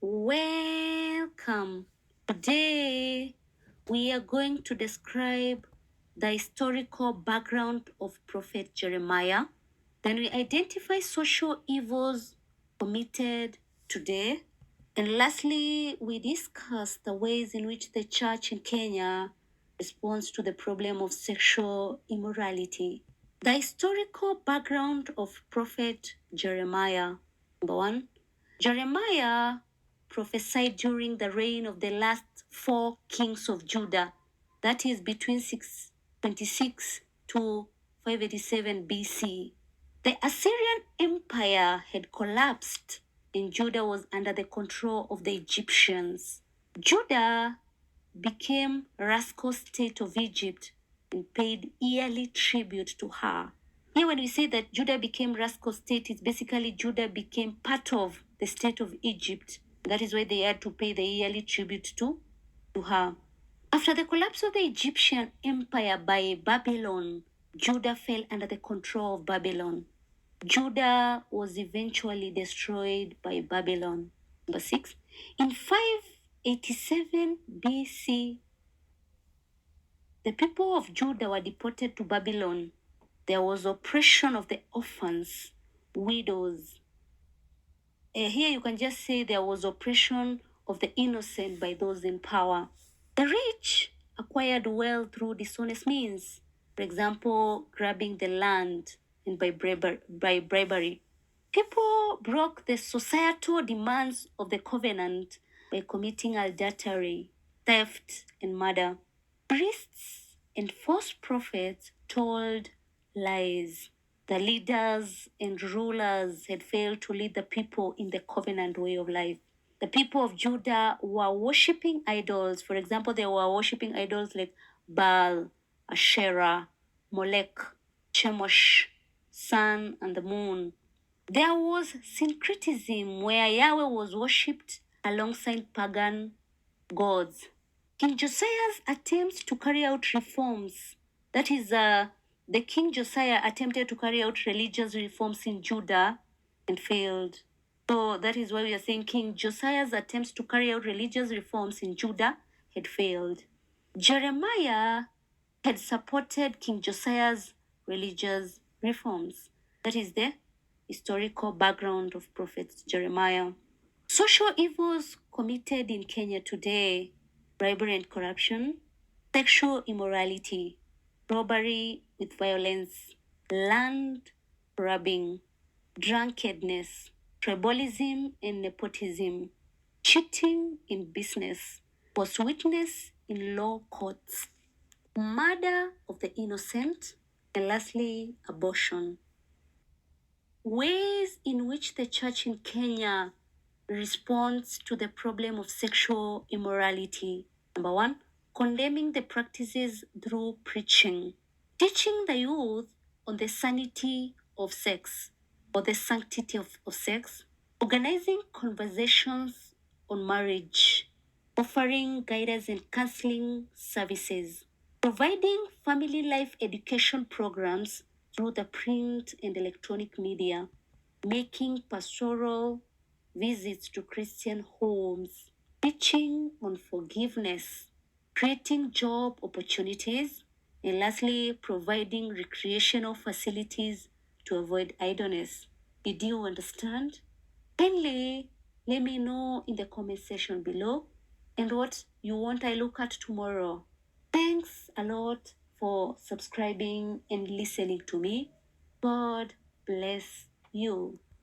Welcome. Today we are going to describe the historical background of Prophet Jeremiah. Then we identify social evils committed today. And lastly, we discuss the ways in which the church in Kenya responds to the problem of sexual immorality. The historical background of Prophet Jeremiah. Number one, Jeremiah prophesied during the reign of the last four kings of Judah, that is between 626 to 587 BC. The Assyrian Empire had collapsed and Judah was under the control of the Egyptians. Judah became rascal state of Egypt and paid yearly tribute to her. Here, when we say that Judah became rascal state, it's basically Judah became part of the state of Egypt. That is why they had to pay the yearly tribute to her. After the collapse of the Egyptian empire by Babylon, Judah fell under the control of Babylon. Judah was eventually destroyed by Babylon. Number 6. In 587 BC, the people of Judah were deported to Babylon. There was oppression of the orphans, widows. Here you can just say there was oppression of the innocent by those in power. The rich acquired wealth through dishonest means, for example, grabbing the land and by bribery. People broke the societal demands of the covenant by committing adultery, theft, and murder. Priests and false prophets told lies. The leaders and rulers had failed to lead the people in the covenant way of life. The people of Judah were worshipping idols. For example, they were worshipping idols like Baal, Asherah, Molech, Chemosh, sun, and the moon. There was syncretism where Yahweh was worshipped alongside pagan gods. King Josiah's attempts to carry out reforms, that is, the King Josiah attempted to carry out religious reforms in Judah and failed. So that is why we are saying King Josiah's attempts to carry out religious reforms in Judah had failed. Jeremiah had supported King Josiah's religious reforms. That is the historical background of Prophet Jeremiah. Social evils committed in Kenya today: bribery and corruption, sexual immorality, robbery with violence, land grabbing, drunkenness, tribalism and nepotism, cheating in business, false witness in law courts, murder of the innocent, and lastly, abortion. Ways in which the church in Kenya responds to the problem of sexual immorality. Number one, condemning the practices through preaching, teaching the youth on the sanity of sex or the sanctity of sex, organizing conversations on marriage, offering guidance and counseling services, providing family life education programs through the print and electronic media, making pastoral visits to Christian homes, teaching on forgiveness, creating job opportunities, and lastly, providing recreational facilities to avoid idleness. Did you understand? Kindly let me know in the comment section below and what you want I look at tomorrow. Thanks a lot for subscribing and listening to me. God bless you.